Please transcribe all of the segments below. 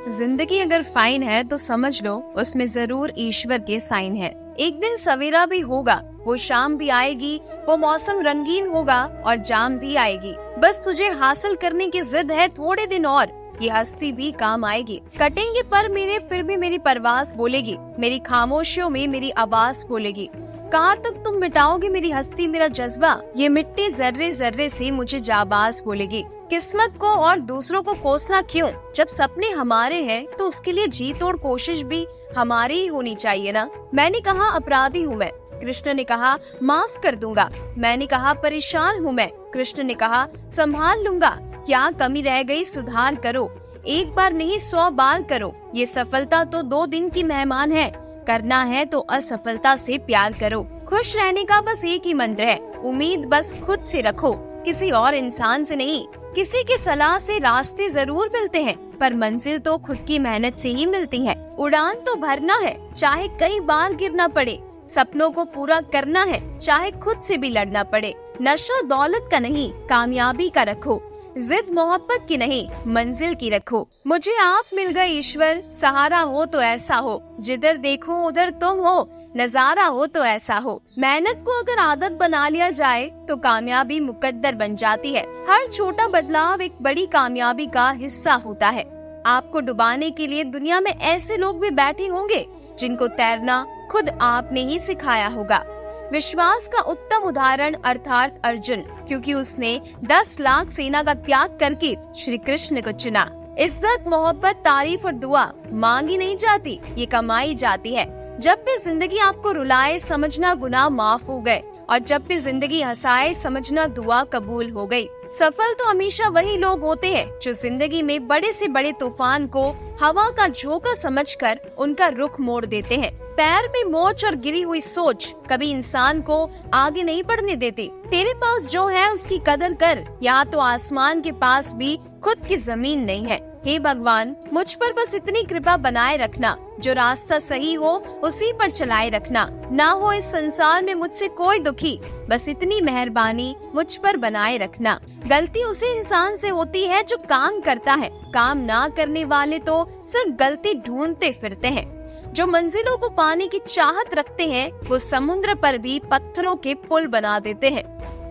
जिंदगी अगर फाइन है तो समझ लो उसमें जरूर ईश्वर के साइन है। एक दिन सवेरा भी होगा, वो शाम भी आएगी, वो मौसम रंगीन होगा और जाम भी आएगी। बस तुझे हासिल करने की जिद है थोड़े दिन और, ये हस्ती भी काम आएगी। कटेंगे पर मेरे फिर भी मेरी परवास बोलेगी, मेरी खामोशियों में मेरी आवाज बोलेगी। कहाँ तक तुम मिटाओगे मेरी हस्ती मेरा जज्बा, ये मिट्टी जर्रे जर्रे से मुझे जाबाज बोलेगी। किस्मत को और दूसरों को कोसना क्यों, जब सपने हमारे हैं तो उसके लिए जी तोड़ कोशिश भी हमारी ही होनी चाहिए ना। मैंने कहा अपराधी हूँ मैं, कृष्ण ने कहा माफ कर दूंगा। मैंने कहा परेशान हूँ मैं, कृष्ण ने कहा संभाल लूंगा। क्या कमी रह गई सुधार करो, एक बार नहीं 100 बार करो। ये सफलता तो 2 दिन की मेहमान है, करना है तो असफलता से प्यार करो। खुश रहने का बस एक ही मंत्र है, उम्मीद बस खुद से रखो, किसी और इंसान से नहीं। किसी की सलाह से रास्ते जरूर मिलते हैं, पर मंजिल तो खुद की मेहनत से ही मिलती है। उड़ान तो भरना है, चाहे कई बार गिरना पड़े। सपनों को पूरा करना है, चाहे खुद से भी लड़ना पड़े। नशा दौलत का नहीं, कामयाबी का रखो। जिद मोहब्बत की नहीं, मंजिल की रखो। मुझे आप मिल गए ईश्वर, सहारा हो तो ऐसा हो, जिधर देखो उधर तुम हो, नजारा हो तो ऐसा हो। मेहनत को अगर आदत बना लिया जाए तो कामयाबी मुकद्दर बन जाती है। हर छोटा बदलाव एक बड़ी कामयाबी का हिस्सा होता है। आपको डुबाने के लिए दुनिया में ऐसे लोग भी बैठे होंगे जिनको तैरना खुद आपने ही सिखाया होगा। विश्वास का उत्तम उदाहरण अर्थात अर्जुन, क्योंकि उसने 10 लाख सेना का त्याग करके श्री कृष्ण को चुना। इज्जत मोहब्बत तारीफ और दुआ मांगी नहीं जाती, ये कमाई जाती है। जब भी जिंदगी आपको रुलाए समझना गुनाह माफ हो गए, और जब भी जिंदगी हंसाए समझना दुआ कबूल हो गई। सफल तो हमेशा वही लोग होते हैं जो जिंदगी में बड़े से बड़े तूफान को हवा का झोंका समझकर उनका रुख मोड़ देते हैं। पैर में मोच और गिरी हुई सोच कभी इंसान को आगे नहीं बढ़ने देती। तेरे पास जो है उसकी कदर कर, यहाँ तो आसमान के पास भी खुद की जमीन नहीं है। हे भगवान, मुझ पर बस इतनी कृपा बनाए रखना, जो रास्ता सही हो उसी पर चलाए रखना। ना हो इस संसार में मुझसे कोई दुखी, बस इतनी मेहरबानी मुझ पर बनाए रखना। गलती उसी इंसान से होती है जो काम करता है, काम ना करने वाले तो सिर्फ गलती ढूंढते फिरते हैं। जो मंजिलों को पाने की चाहत रखते हैं वो समुद्र पर भी पत्थरों के पुल बना देते हैं।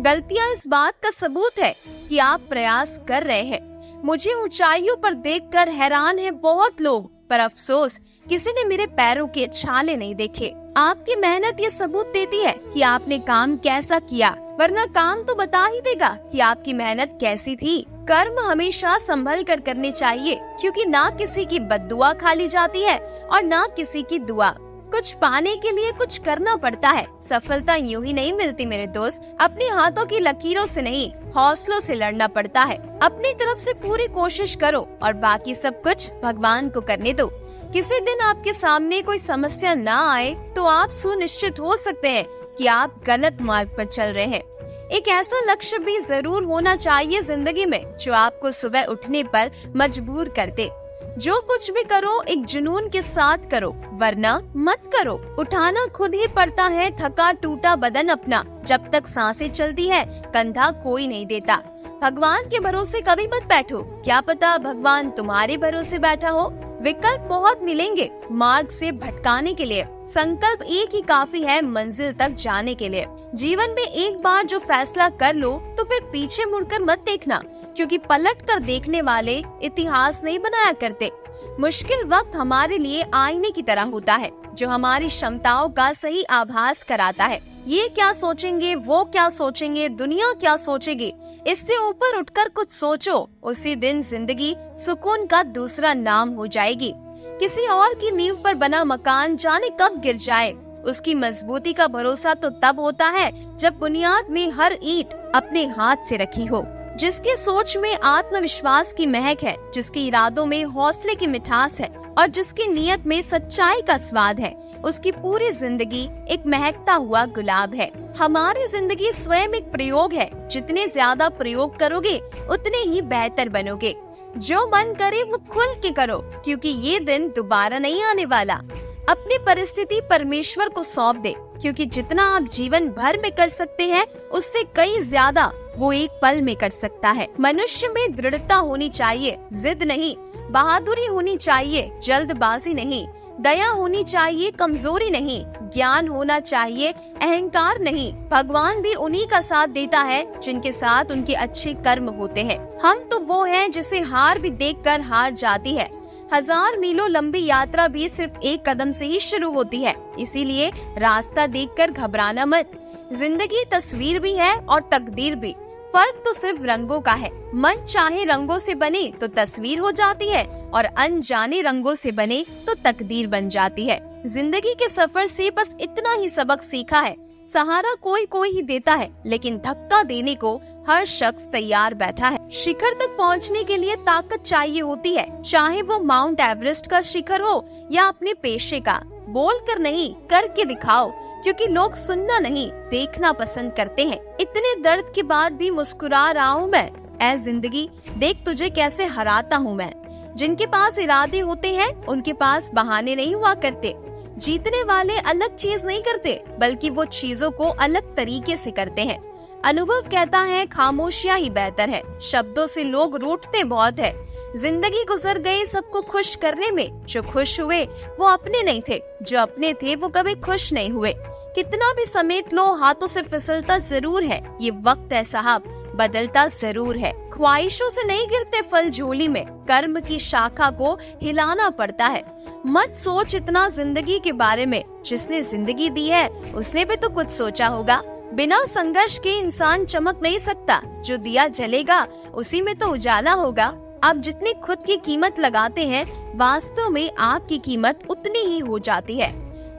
गलतियाँ इस बात का सबूत है कि आप प्रयास कर रहे हैं। मुझे ऊंचाइयों पर देखकर हैरान है बहुत लोग, पर अफसोस किसी ने मेरे पैरों के छाले नहीं देखे। आपकी मेहनत ये सबूत देती है कि आपने काम कैसा किया, वरना काम तो बता ही देगा कि आपकी मेहनत कैसी थी। कर्म हमेशा संभल कर करने चाहिए, क्योंकि ना किसी की बद्दुआ खाली जाती है और ना किसी की दुआ। कुछ पाने के लिए कुछ करना पड़ता है, सफलता यूं ही नहीं मिलती मेरे दोस्त। अपने हाथों की लकीरों से नहीं, हौसलों से लड़ना पड़ता है। अपनी तरफ से पूरी कोशिश करो और बाकी सब कुछ भगवान को करने दो। किसी दिन आपके सामने कोई समस्या ना आए तो आप सुनिश्चित हो सकते हैं कि आप गलत मार्ग पर चल रहे हैं। एक ऐसा लक्ष्य भी जरूर होना चाहिए जिंदगी में जो आपको सुबह उठने पर मजबूर कर दे। जो कुछ भी करो एक जुनून के साथ करो, वरना मत करो। उठाना खुद ही पड़ता है थका टूटा बदन अपना, जब तक सांसें चलती है कंधा कोई नहीं देता। भगवान के भरोसे कभी मत बैठो, क्या पता भगवान तुम्हारे भरोसे बैठा हो। विकल्प बहुत मिलेंगे मार्ग से भटकाने के लिए, संकल्प एक ही काफी है मंजिल तक जाने के लिए। जीवन में एक बार जो फैसला कर लो तो फिर पीछे मुड़कर मत देखना, क्योंकि पलट कर देखने वाले इतिहास नहीं बनाया करते। मुश्किल वक्त हमारे लिए आईने की तरह होता है, जो हमारी क्षमताओं का सही आभास कराता है। ये क्या सोचेंगे, वो क्या सोचेंगे, दुनिया क्या सोचेगी, इससे ऊपर उठकर कुछ सोचो, उसी दिन जिंदगी सुकून का दूसरा नाम हो जाएगी। किसी और की नींव पर बना मकान जाने कब गिर जाए, उसकी मजबूती का भरोसा तो तब होता है जब बुनियाद में हर ईंट अपने हाथ से रखी हो। जिसकी सोच में आत्मविश्वास की महक है, जिसके इरादों में हौसले की मिठास है और जिसकी नीयत में सच्चाई का स्वाद है, उसकी पूरी जिंदगी एक महकता हुआ गुलाब है। हमारी जिंदगी स्वयं एक प्रयोग है, जितने ज्यादा प्रयोग करोगे उतने ही बेहतर बनोगे। जो मन करे वो खुल के करो, क्योंकि ये दिन दोबारा नहीं आने वाला। अपनी परिस्थिति परमेश्वर को सौंप दे, क्योंकि जितना आप जीवन भर में कर सकते हैं उससे कई ज्यादा वो एक पल में कर सकता है। मनुष्य में दृढ़ता होनी चाहिए, जिद नहीं, बहादुरी होनी चाहिए, जल्दबाजी नहीं। दया होनी चाहिए, कमजोरी नहीं। ज्ञान होना चाहिए, अहंकार नहीं। भगवान भी उन्हीं का साथ देता है जिनके साथ उनके अच्छे कर्म होते हैं। हम तो वो हैं जिसे हार भी देखकर हार जाती है। 1000 मीलों लंबी यात्रा भी सिर्फ एक कदम से ही शुरू होती है, इसीलिए रास्ता देखकर घबराना मत। जिंदगी तस्वीर भी है और तकदीर भी, फर्क तो सिर्फ रंगों का है। मन चाहे रंगों से बने तो तस्वीर हो जाती है, और अनजाने रंगों से बने तो तकदीर बन जाती है। जिंदगी के सफर से बस इतना ही सबक सीखा है, सहारा कोई कोई ही देता है, लेकिन धक्का देने को हर शख्स तैयार बैठा है। शिखर तक पहुंचने के लिए ताकत चाहिए होती है, चाहे वो माउंट एवरेस्ट का शिखर हो या अपने पेशे का। बोल कर नहीं, करके दिखाओ, क्योंकि लोग सुनना नहीं, देखना पसंद करते हैं। इतने दर्द के बाद भी मुस्कुरा रहा हूँ मैं। ऐ जिंदगी, देख तुझे कैसे हराता हूँ मैं। जिनके पास इरादे होते हैं उनके पास बहाने नहीं हुआ करते। जीतने वाले अलग चीज नहीं करते, बल्कि वो चीजों को अलग तरीके से करते हैं। अनुभव कहता है खामोशियां ही बेहतर है, शब्दों से लोग रूठते बहुत है। जिंदगी गुजर गई सबको खुश करने में, जो खुश हुए वो अपने नहीं थे, जो अपने थे वो कभी खुश नहीं हुए। कितना भी समेट लो हाथों से फिसलता जरूर है, ये वक्त है साहब, बदलता जरूर है। ख्वाहिशों से नहीं गिरते फल झोली में, कर्म की शाखा को हिलाना पड़ता है। मत सोच इतना जिंदगी के बारे में, जिसने जिंदगी दी है उसने भी तो कुछ सोचा होगा। बिना संघर्ष के इंसान चमक नहीं सकता, जो दिया जलेगा उसी में तो उजाला होगा। आप जितनी खुद की कीमत लगाते हैं, वास्तव में आपकी कीमत उतनी ही हो जाती है।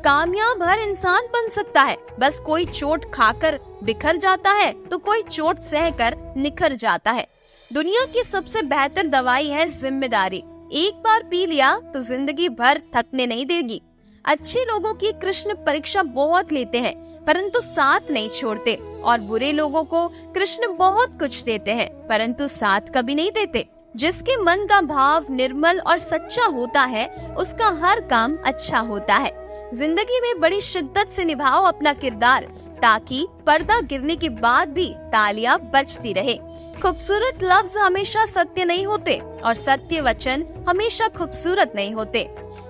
कामयाब हर इंसान बन सकता है, बस कोई चोट खाकर बिखर जाता है तो कोई चोट सहकर निखर जाता है। दुनिया की सबसे बेहतर दवाई है जिम्मेदारी। एक बार पी लिया तो जिंदगी भर थकने नहीं देगी। अच्छे लोगों की कृष्ण परीक्षा बहुत लेते हैं, परंतु साथ नहीं छोड़ते, और बुरे लोगों को कृष्ण बहुत कुछ देते हैं, परंतु साथ कभी नहीं देते। जिसके मन का भाव निर्मल और सच्चा होता है, उसका हर काम अच्छा होता है। जिंदगी में बड़ी शिद्दत से निभाओ अपना किरदार, ताकि पर्दा गिरने के बाद भी तालियां बजती रहे। खूबसूरत लफ्ज हमेशा सत्य नहीं होते, और सत्य वचन हमेशा खूबसूरत नहीं होते।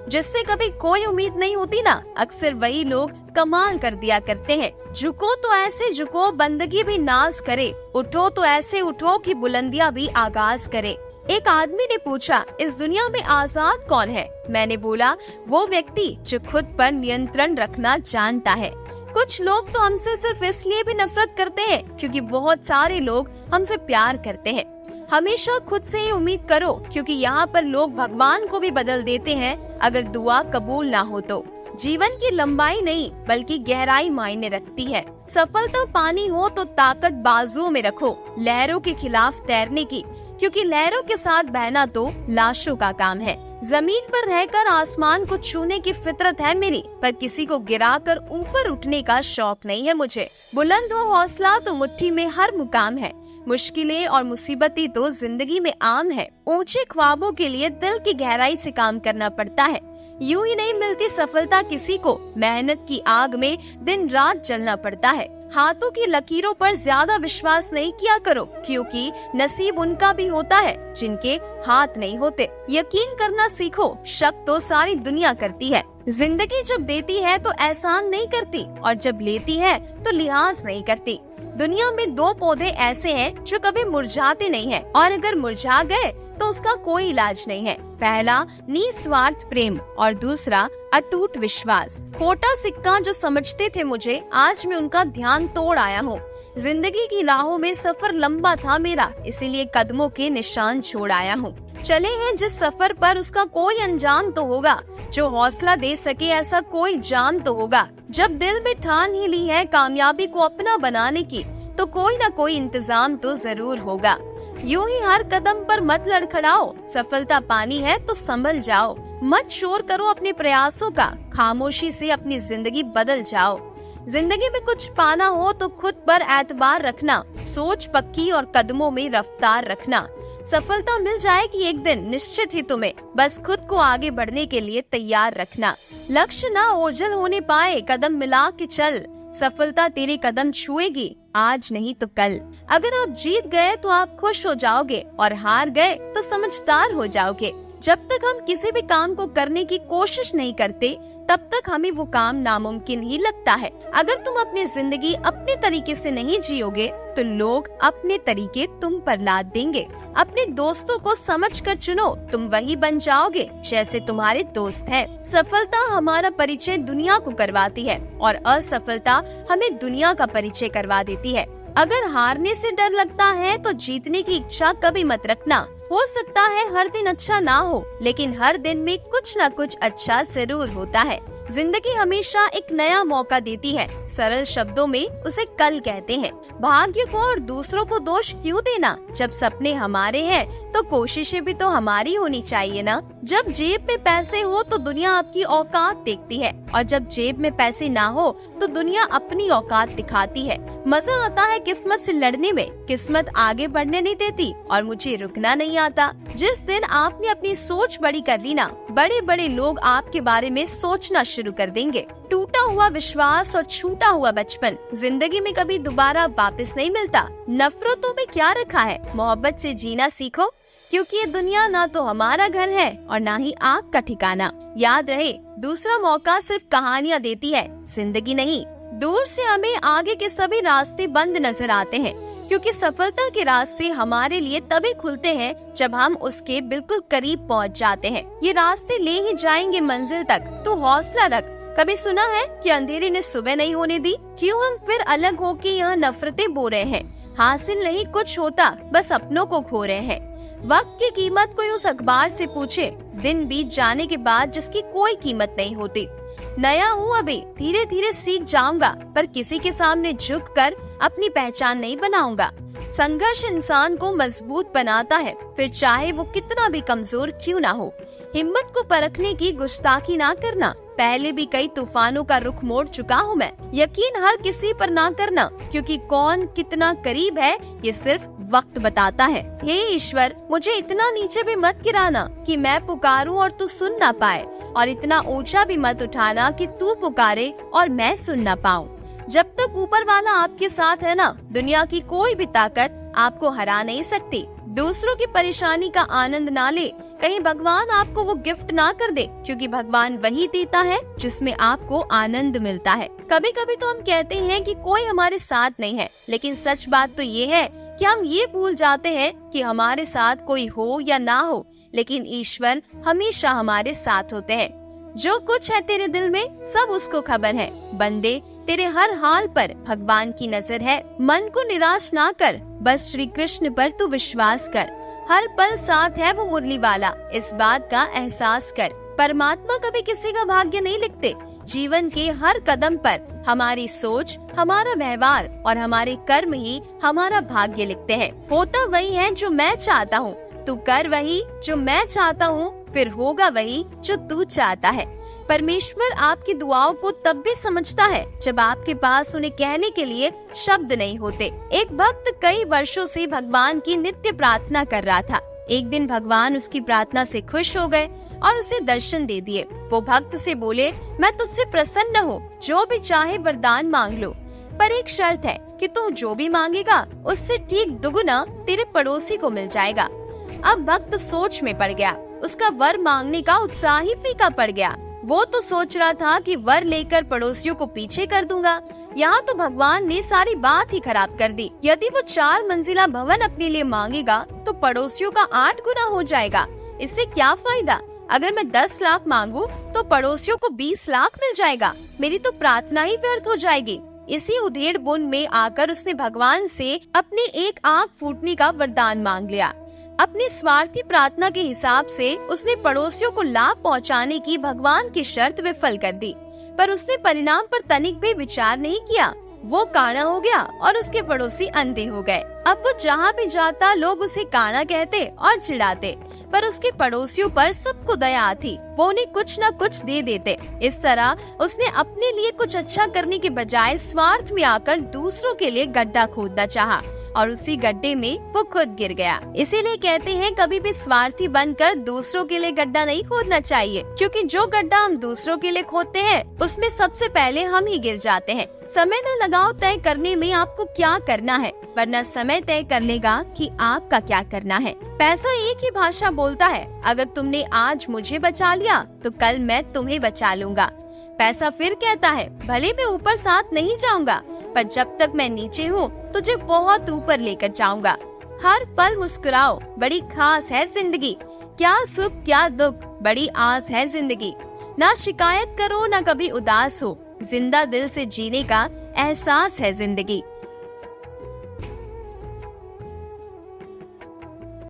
जिससे कभी कोई उम्मीद नहीं होती ना, अक्सर वही लोग कमाल कर दिया करते हैं। झुको तो ऐसे झुको बंदगी भी नाज करे, उठो तो ऐसे उठो कि बुलंदियां भी आगाज करे। एक आदमी ने पूछा, इस दुनिया में आजाद कौन है? मैंने बोला, वो व्यक्ति जो खुद पर नियंत्रण रखना जानता है। कुछ लोग तो हमसे सिर्फ इसलिए भी नफरत करते हैं क्योंकि बहुत सारे लोग हमसे प्यार करते हैं। हमेशा खुद से ही उम्मीद करो, क्योंकि यहाँ पर लोग भगवान को भी बदल देते हैं अगर दुआ कबूल ना हो तो। जीवन की लंबाई नहीं बल्कि गहराई मायने रखती है। सफलता पानी हो तो ताकत बाजुओं में रखो, लहरों के खिलाफ तैरने की, क्योंकि लहरों के साथ बहना तो लाशों का काम है। जमीन पर रहकर आसमान को छूने की फितरत है मेरी, पर किसी को गिराकर ऊपर उठने का शौक नहीं है मुझे। बुलंद हो हौसला तो मुट्ठी में हर मुकाम है, मुश्किलें और मुसीबतें तो जिंदगी में आम है। ऊंचे ख्वाबों के लिए दिल की गहराई से काम करना पड़ता है। यूं ही नहीं मिलती सफलता किसी को, मेहनत की आग में दिन रात जलना पड़ता है। हाथों की लकीरों पर ज्यादा विश्वास नहीं किया करो, क्योंकि नसीब उनका भी होता है जिनके हाथ नहीं होते। यकीन करना सीखो, शक तो सारी दुनिया करती है। जिंदगी जब देती है तो एहसान नहीं करती, और जब लेती है तो लिहाज नहीं करती। दुनिया में दो पौधे ऐसे हैं जो कभी मुरझाते नहीं हैं, और अगर मुरझा गए तो उसका कोई इलाज नहीं है। पहला निस्वार्थ प्रेम और दूसरा अटूट विश्वास। खोटा सिक्का जो समझते थे मुझे, आज मैं उनका ध्यान तोड़ आया हूँ। जिंदगी की राहों में सफर लंबा था मेरा, इसीलिए कदमों के निशान छोड़ आया हूँ। चले हैं जिस सफर पर उसका कोई अंजाम तो होगा, जो हौसला दे सके ऐसा कोई जाम तो होगा। जब दिल में ठान ही ली है कामयाबी को अपना बनाने की, तो कोई न कोई इंतजाम तो जरूर होगा। यूं ही हर कदम पर मत लड़खड़ाओ, सफलता पानी है तो संभल जाओ। मत शोर करो अपने प्रयासों का, खामोशी से अपनी जिंदगी बदल जाओ। जिंदगी में कुछ पाना हो तो खुद पर एतबार रखना, सोच पक्की और कदमों में रफ्तार रखना। सफलता मिल जाएगी एक दिन निश्चित ही तुम्हें, बस खुद को आगे बढ़ने के लिए तैयार रखना। लक्ष्य ना ओझल होने पाए, कदम मिला के चल, सफलता तेरे कदम छुएगी आज नहीं तो कल। अगर आप जीत गए तो आप खुश हो जाओगे, और हार गए तो समझदार हो जाओगे। जब तक हम किसी भी काम को करने की कोशिश नहीं करते तब तक हमें वो काम नामुमकिन ही लगता है। अगर तुम अपनी जिंदगी अपने तरीके से नहीं जियोगे तो लोग अपने तरीके तुम पर लाद देंगे। अपने दोस्तों को समझकर चुनो, तुम वही बन जाओगे जैसे तुम्हारे दोस्त हैं। सफलता हमारा परिचय दुनिया को करवाती है और असफलता हमें दुनिया का परिचय करवा देती है। अगर हारने से डर लगता है तो जीतने की इच्छा कभी मत रखना। हो सकता है हर दिन अच्छा ना हो, लेकिन हर दिन में कुछ न कुछ अच्छा जरूर होता है। जिंदगी हमेशा एक नया मौका देती है। सरल शब्दों में उसे कल कहते हैं। भाग्य को और दूसरों को दोष क्यों देना? जब सपने हमारे हैं तो कोशिशें भी तो हमारी होनी चाहिए ना। जब जेब में पैसे हो तो दुनिया आपकी औकात देखती है, और जब जेब में पैसे ना हो तो दुनिया अपनी औकात दिखाती है। मजा आता है किस्मत से लड़ने में, किस्मत आगे बढ़ने नहीं देती और मुझे रुकना नहीं आता। जिस दिन आपने अपनी सोच बड़ी कर ली ना, बड़े बड़े लोग आपके बारे में सोचना शुरू कर देंगे। टूटा हुआ विश्वास और छूटा हुआ बचपन जिंदगी में कभी दोबारा वापस नहीं मिलता। नफरतों में क्या रखा है, मोहब्बत से जीना सीखो, क्योंकि ये दुनिया ना तो हमारा घर है और ना ही आग का ठिकाना। याद रहे, दूसरा मौका सिर्फ कहानियाँ देती है, जिंदगी नहीं। दूर से हमें आगे के सभी रास्ते बंद नजर आते हैं, क्योंकि सफलता के रास्ते हमारे लिए तभी खुलते हैं जब हम उसके बिल्कुल करीब पहुंच जाते हैं। ये रास्ते ले ही जाएंगे मंजिल तक, तो हौसला रख। कभी सुना है कि अंधेरे ने सुबह नहीं होने दी? क्यों हम फिर अलग होके यहाँ नफरतें बो रहे हैं? हासिल नहीं कुछ होता, बस अपनों को खो रहे हैं। वक्त की कीमत कोई उस अखबार से पूछे, दिन बीत जाने के बाद जिसकी कोई कीमत नहीं होती। नया हूँ अभी, धीरे धीरे सीख जाऊंगा, पर किसी के सामने झुककर अपनी पहचान नहीं बनाऊंगा। संघर्ष इंसान को मजबूत बनाता है, फिर चाहे वो कितना भी कमजोर क्यों ना हो। हिम्मत को परखने की गुस्ताखी ना करना। पहले भी कई तूफानों का रुख मोड़ चुका हूँ मैं। यकीन हर किसी पर ना करना, क्योंकि कौन कितना करीब है ये सिर्फ वक्त बताता है। हे ईश्वर, मुझे इतना नीचे भी मत गिराना कि मैं पुकारूं और तू सुन ना पाए, और इतना ऊंचा भी मत उठाना कि तू पुकारे और मैं सुन ना पाऊं। जब तक ऊपर वाला आपके साथ है ना, दुनिया की कोई भी ताकत आपको हरा नहीं सकती। दूसरों की परेशानी का आनंद ना ले, कहीं भगवान आपको वो गिफ्ट ना कर दे, क्योंकि भगवान वही देता है जिसमें आपको आनंद मिलता है। कभी कभी तो हम कहते हैं कि कोई हमारे साथ नहीं है, लेकिन सच बात तो ये है कि हम ये भूल जाते हैं कि हमारे साथ कोई हो या ना हो, लेकिन ईश्वर हमेशा हमारे साथ होते हैं। जो कुछ है तेरे दिल में सब उसको खबर है। बंदे, तेरे हर हाल पर भगवान की नजर है। मन को निराश ना कर, बस श्री कृष्ण पर तू विश्वास कर। हर पल साथ है वो मुरली वाला, इस बात का एहसास कर। परमात्मा कभी किसी का भाग्य नहीं लिखते। जीवन के हर कदम पर हमारी सोच, हमारा व्यवहार और हमारे कर्म ही हमारा भाग्य लिखते हैं। होता वही है जो मैं चाहता हूँ, तू कर वही जो मैं चाहता हूँ, फिर होगा वही जो तू चाहता है। परमेश्वर आपकी दुआओं को तब भी समझता है जब आपके पास उन्हें कहने के लिए शब्द नहीं होते। एक भक्त कई वर्षों से भगवान की नित्य प्रार्थना कर रहा था। एक दिन भगवान उसकी प्रार्थना से खुश हो गए और उसे दर्शन दे दिए। वो भक्त से बोले, मैं तुझसे प्रसन्न हूँ, जो भी चाहे वरदान मांग लो, पर एक शर्त है कि तू जो भी मांगेगा उससे ठीक दुगुना तेरे पड़ोसी को मिल जाएगा। अब भक्त सोच में पड़ गया। उसका वर मांगने का उत्साह ही फीका पड़ गया। वो तो सोच रहा था कि वर लेकर पड़ोसियों को पीछे कर दूंगा। यहाँ तो भगवान ने सारी बात ही खराब कर दी। यदि वो 4 मंजिला भवन अपने लिए मांगेगा तो पड़ोसियों का 8 गुना हो जाएगा। इससे क्या फायदा? अगर मैं 10 लाख मांगू तो पड़ोसियों को 20 लाख मिल जाएगा। मेरी तो प्रार्थना ही व्यर्थ हो जाएगी। इसी उधेड़ बुन में आकर उसने भगवान से अपनी एक आँख फूटने का वरदान मांग लिया। अपनी स्वार्थी प्रार्थना के हिसाब से उसने पड़ोसियों को लाभ पहुंचाने की भगवान की शर्त विफल कर दी, पर उसने परिणाम पर तनिक भी विचार नहीं किया। वो काना हो गया और उसके पड़ोसी अंधे हो गए। अब वो जहाँ भी जाता लोग उसे काना कहते और चिढ़ाते, पर उसके पड़ोसियों पर सबको दया आती। वो उन्हें कुछ न कुछ दे देते। इस तरह उसने अपने लिए कुछ अच्छा करने के बजाय स्वार्थ में आकर दूसरों के लिए गड्ढा खोदना चाहा और उसी गड्ढे में वो खुद गिर गया। इसीलिए कहते हैं कभी भी स्वार्थी बनकर दूसरों के लिए गड्ढा नहीं खोदना चाहिए, क्योंकि जो गड्ढा हम दूसरों के लिए खोदते हैं उसमें सबसे पहले हम ही गिर जाते हैं। समय न लगाओ तय करने में आपको क्या करना है, वरना समय तय कर लेगा कि आपका क्या करना है। पैसा एक ही भाषा बोलता है, अगर तुमने आज मुझे बचा लिया तो कल मैं तुम्हें बचा लूंगा। पैसा फिर कहता है, भले मैं ऊपर साथ नहीं जाऊंगा, पर जब तक मैं नीचे हूँ तुझे बहुत ऊपर लेकर जाऊंगा। हर पल मुस्कुराओ, बड़ी खास है जिंदगी, क्या सुख क्या दुख, बड़ी आस है जिंदगी। ना शिकायत करो ना कभी उदास हो, जिंदा दिल से जीने का एहसास है जिंदगी।